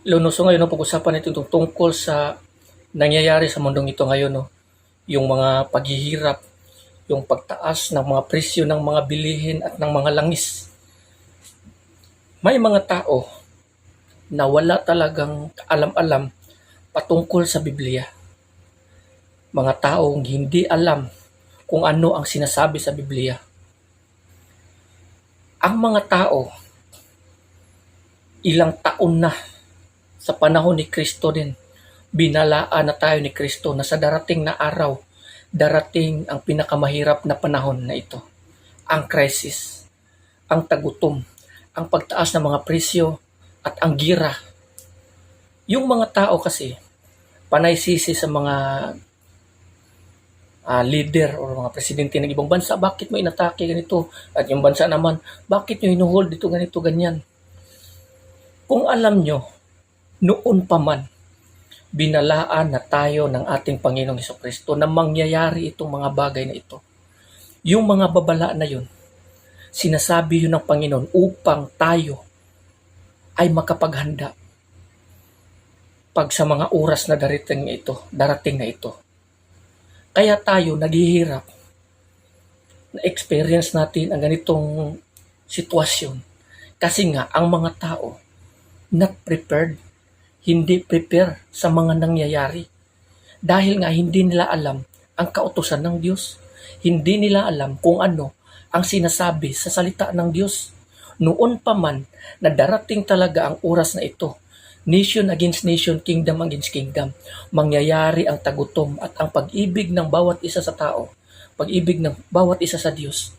Lunuso ngayon, no, pag-usapan natin itong tungkol sa nangyayari sa mundong ito ngayon, no? Yung mga paghihirap, yung pagtaas ng mga presyo ng mga bilihin at ng mga langis. May mga tao na wala talagang alam-alam patungkol sa Biblia. Mga taong hindi alam kung ano ang sinasabi sa Biblia. Ang mga tao, ilang taon na sa panahon ni Kristo din, binalaan na tayo ni Kristo na sa darating na araw, darating ang pinakamahirap na panahon na ito. Ang crisis, ang tagutom, ang pagtaas ng mga presyo, at ang gira. Yung mga tao kasi, panay sisi sa mga leader o mga presidente ng ibang bansa, bakit mo inatake ganito? At yung bansa naman, bakit nyo hinuhold dito ganito, ganyan? Kung alam nyo, noon pa man, binalaan na tayo ng ating Panginoong Hesukristo na mangyayari itong mga bagay na ito. Yung mga babala na yun, sinasabi yun ng Panginoon upang tayo ay makapaghanda pag sa mga oras na darating na ito. Kaya tayo naghihirap na experience natin ang ganitong sitwasyon. Kasi nga, ang mga tao not prepared, hindi prepare sa mga nangyayari. Dahil nga hindi nila alam ang kautusan ng Diyos. Hindi nila alam kung ano ang sinasabi sa salita ng Diyos. Noon pa man na darating talaga ang oras na ito, nation against nation, kingdom against kingdom, mangyayari ang tagutom at ang pag-ibig ng bawat isa sa tao, pag-ibig ng bawat isa sa Diyos,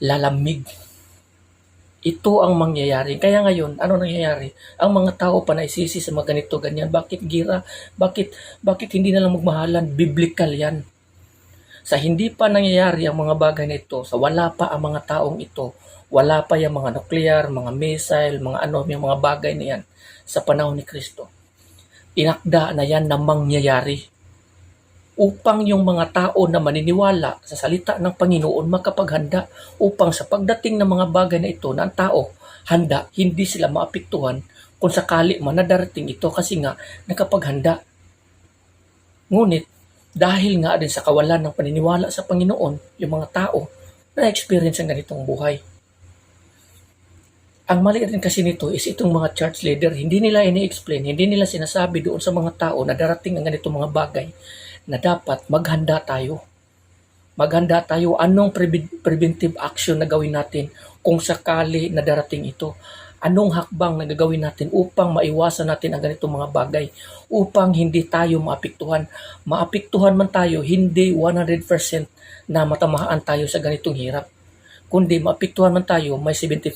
lalamig. Ito ang mangyayari. Kaya ngayon, ano nangyayari? Ang mga tao pa naisisi sa mga ganito, ganyan. Bakit gira? Bakit hindi na lang magmahalan? Biblical yan. Sa hindi pa nangyayari ang mga bagay na ito, sa wala pa ang mga taong ito, wala pa yung mga nuclear, mga missile, mga ano, yung mga bagay na yan sa panahon ni Kristo. Inakda na yan na mangyayari upang yung mga tao na maniniwala sa salita ng Panginoon makapaghanda upang sa pagdating ng mga bagay na ito na ang tao handa, hindi sila maapektuhan kung sakali man na darating ito kasi nga nakapaghanda. Ngunit dahil nga din sa kawalan ng paniniwala sa Panginoon, yung mga tao na-experience ang ganitong buhay. Ang mali rin kasi nito is itong mga church leader, hindi nila ini-explain, hindi nila sinasabi doon sa mga tao na darating ang ganitong mga bagay na dapat maghanda tayo. Maghanda tayo anong preventive action na gawin natin kung sakali na darating ito. Anong hakbang na gagawin natin upang maiwasan natin ang ganitong mga bagay, upang hindi tayo maapektuhan. Maapektuhan man tayo, hindi 100% na matamahaan tayo sa ganitong hirap. Kundi maapektuhan man tayo, may 70%,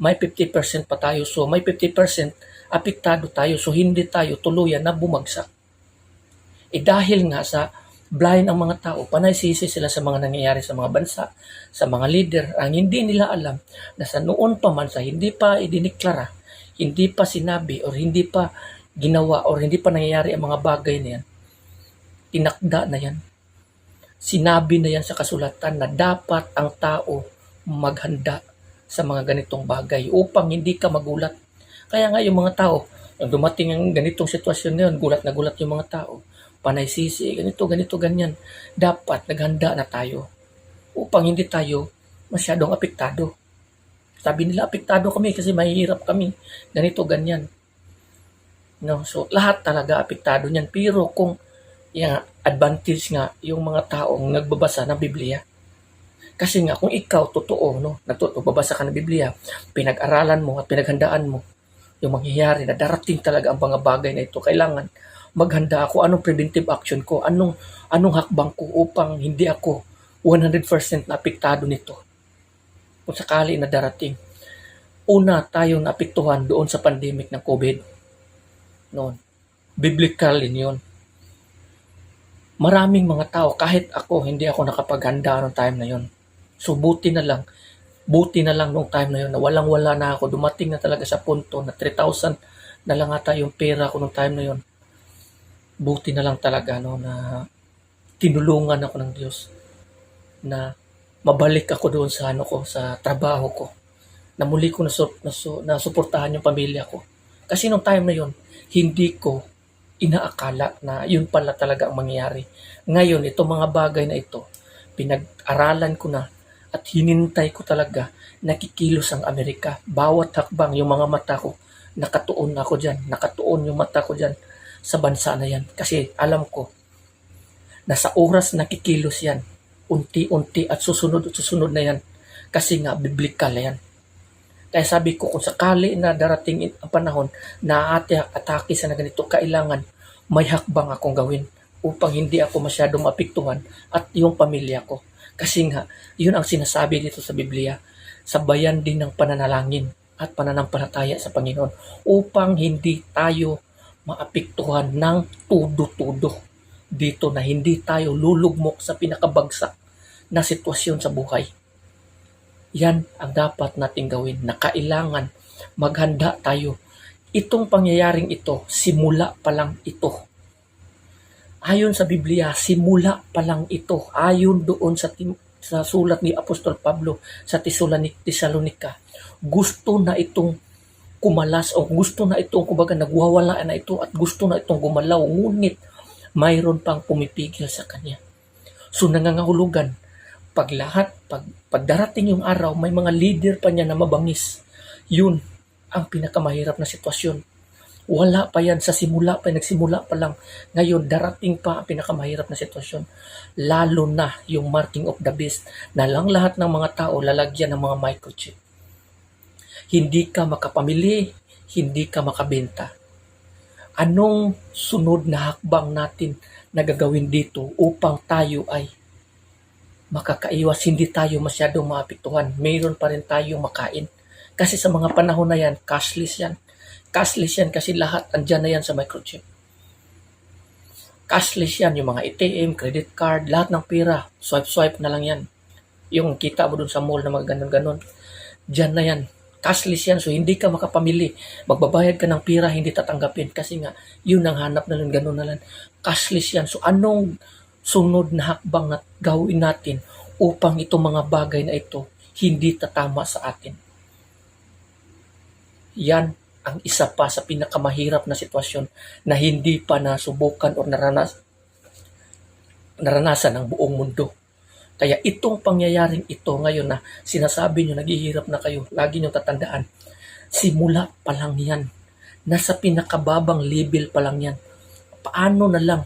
may 50% pa tayo. So may 50% apektado tayo, so hindi tayo tuluyan na bumagsak. Dahil nga sa blind ang mga tao, panay sisi sila sa mga nangyayari sa mga bansa, sa mga leader, ang hindi nila alam na sa noon pa man, sa hindi pa idiniklara, hindi pa sinabi, or hindi pa ginawa, or hindi pa nangyayari ang mga bagay na yan, tinakda na yan. Sinabi na yan sa kasulatan na dapat ang tao maghanda sa mga ganitong bagay upang hindi ka magulat. Kaya nga yung mga tao, nung dumating ang ganitong sitwasyon na yun, gulat na gulat yung mga tao. Panay sisi, ganito, ganyan. Dapat naghanda na tayo upang hindi tayo masyadong apektado. Sabi nila, apektado kami kasi mahihirap kami. Ganito, ganyan. No? So, lahat talaga apektado niyan. Pero kung yung advantage nga yung mga taong nagbabasa ng Biblia. Kasi nga, kung ikaw totoo, no, nagbabasa ka ng Biblia, pinag-aralan mo at pinaghandaan mo yung mangyayari na darating talaga ang mga bagay na ito, kailangan maghanda ako, anong preventive action ko, anong hakbang ko upang hindi ako 100% na apektado nito. Kung sakali na darating. Una tayong naapektuhan doon sa pandemic ng COVID. Noon. Biblical yun. Maraming mga tao, kahit ako, hindi ako nakapaghanda noong time na yun. So buti na lang nung time na yun na walang-wala na ako. Dumating na talaga sa punto na 3,000 na lang ata yung pera ko nung time na yun. Buti na lang talaga no, na tinulungan ako ng Diyos na mabalik ako doon sa sa trabaho ko. Na muli ko na suportahan yung pamilya ko. Kasi nung time na yun, hindi ko inaakala na yun pala talaga ang mangyayari. Ngayon, itong mga bagay na ito, pinag-aralan ko na at hinintay ko talaga nakikilos ang Amerika. Bawat hakbang, yung mga mata ko, nakatuon ako dyan. Nakatuon yung mata ko dyan sa bansa na yan. Kasi alam ko, na sa oras nakikilos yan, unti-unti at susunod na yan. Kasi nga, biblikal yan. Kaya sabi ko, kung sakali na darating ang panahon na atake sa na ganito, kailangan may hakbang akong gawin upang hindi ako masyadong maapektuhan at yung pamilya ko. Kasi nga, yun ang sinasabi dito sa Biblia, sabayan din ng pananalangin at pananampalataya sa Panginoon upang hindi tayo maapektuhan ng tudo-tudo dito na hindi tayo lulugmok sa pinakabagsak na sitwasyon sa buhay. Yan ang dapat nating gawin na kailangan maghanda tayo. Itong pangyayaring ito, simula pa lang ito. Ayon sa Biblia, simula pa lang ito. Ayon doon sa sulat ni Apostol Pablo sa Tesalonica, gusto na itong kumalas o gusto na itong kumbaga nagwawala na ito at gusto na itong gumalaw. Ngunit mayroon pang pumipigil sa kanya. So nangangahulugan, pag darating yung araw, may mga leader pa niya na mabangis. Yun ang pinakamahirap na sitwasyon. Wala pa yan sa simula pa, nagsimula pa lang. Ngayon, darating pa ang pinakamahirap na sitwasyon. Lalo na yung marking of the beast na lang lahat ng mga tao lalagyan ng mga microchip. Hindi ka makapamili, hindi ka makabenta. Anong sunod na hakbang natin na gagawin dito upang tayo ay makakaiwas, hindi tayo masyadong maapektuhan. Mayroon pa rin tayong makain. Kasi sa mga panahon na yan, cashless yan. Cashless yan kasi lahat andyan na yan sa microchip. Cashless yan, yung mga ATM, credit card, lahat ng pera. Swipe na lang yan. Yung kita mo dun sa mall na mga ganon-ganon. Diyan na yan. Cashless yan, so hindi ka makapamili. Magbabayad ka ng pera, hindi tatanggapin. Kasi nga, yun ang hanap na lang, ganon na lang. Cashless yan. So anong sunod na hakbang na gawin natin upang itong mga bagay na ito hindi tatama sa atin? Yan ang isa pa sa pinakamahirap na sitwasyon na hindi pa nasubukan o naranasan ng buong mundo. Kaya itong pangyayaring ito ngayon na sinasabi nyo, naghihirap na kayo, lagi nyo tatandaan, simula pa lang yan. Nasa pinakababang level pa lang yan. Paano na lang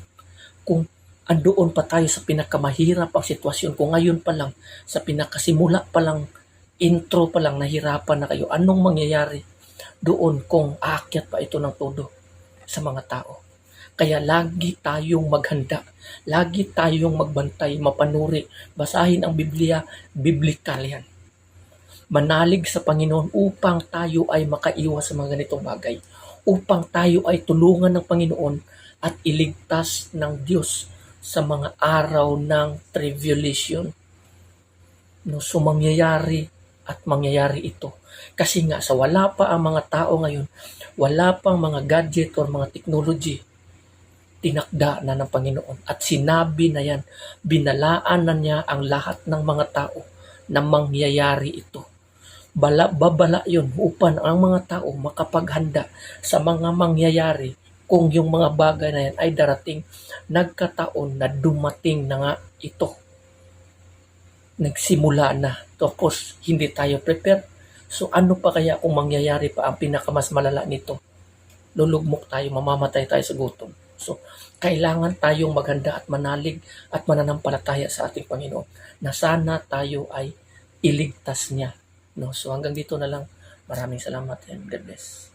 kung andoon pa tayo sa pinakamahirap ang sitwasyon, kung ngayon pa lang, sa pinakasimula pa lang, intro pa lang, nahirapan na kayo, anong mangyayari doon kung aakyat pa ito ng todo sa mga tao? Kaya lagi tayong maghanda, lagi tayong magbantay, mapanuri, basahin ang Biblia, biblikal yan. Manalig sa Panginoon upang tayo ay makaiwas sa mga ganitong bagay, upang tayo ay tulungan ng Panginoon at iligtas ng Diyos sa mga araw ng tribulation. No, so mangyayari at mangyayari ito. Kasi nga sa wala pa ang mga tao ngayon, wala pang mga gadget or mga technology, tinakda na ng Panginoon at sinabi na yan, binalaan na niya ang lahat ng mga tao na mangyayari ito. Babala yun upang ang mga tao makapaghanda sa mga mangyayari kung yung mga bagay na yan ay darating. Nagkataon na dumating na nga ito. Nagsimula na. Tapos hindi tayo prepared. So ano pa kaya kung mangyayari pa ang pinakamas malala nito? Lulugmok tayo, mamamatay tayo sa gutom. So kailangan tayong maghanda at manalig at mananampalataya sa ating Panginoon na sana tayo ay iligtas niya. No? So hanggang dito na lang. Maraming salamat and God bless.